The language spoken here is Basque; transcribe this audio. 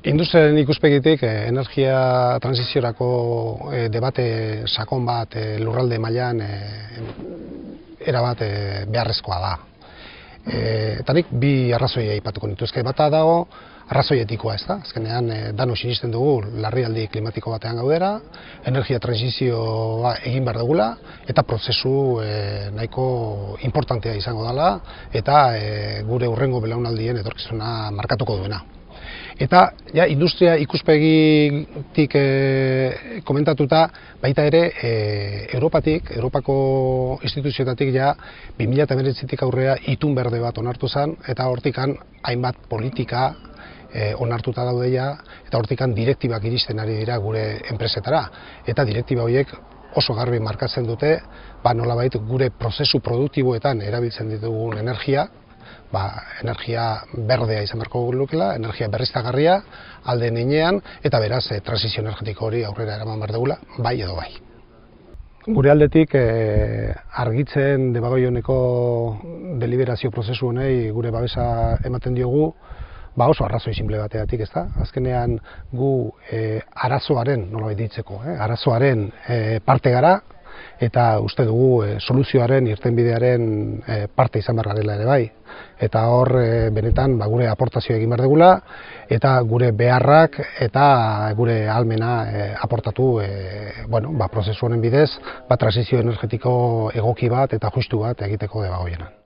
Industriaren ikuspegitik energia transiziorako debate sakon bat lurralde mailan erabat beharrezkoa da. Eta nik bi arrazoia aipatuko nituzke. Bata dago arrazoi etikoa, ezta? Azkenean danok sinisten dugu larrialdi klimatiko batean gaudera, energia transizioa egin behar dugula eta prozesu nahiko importantea izango dela eta gure hurrengo belaunaldien etorkizuna markatuko duena. Eta ja, industria ikuspegitik komentatuta, baita ere Europako instituzioetatik ja 2019tik aurrea itun berde bat onartu zen, eta hortikan hainbat politika onartuta daude ja, eta hortikan direktibak iristen ari dira gure enpresetara. Eta direktiba horiek oso garbi markatzen dute, nolabait gure prozesu produktiboetan erabiltzen ditugun energia, energia berdea izan beharko lukela, energia berriztagarria alde heinean, eta beraz transizio energetiko hori aurrera eraman behar dugula, bai edo bai. Gure aldetik argitzen Debagoioneko deliberazio prozesu honei gure babesa ematen diogu, oso arrazoi sinple bategatik, ezta? Azkenean gu arazoaren, nolabait ditzeko, arazoaren parte gara, eta uste dugu soluzioaren, irtenbidearen parte izan behar garela ere bai. Eta hor benetan gure aportazioa egin behar dugula, eta gure beharrak eta gure ahalmena aportatu prozesu honen bidez, transizio energetiko egoki bat eta justu bat egiteko Debagoienan.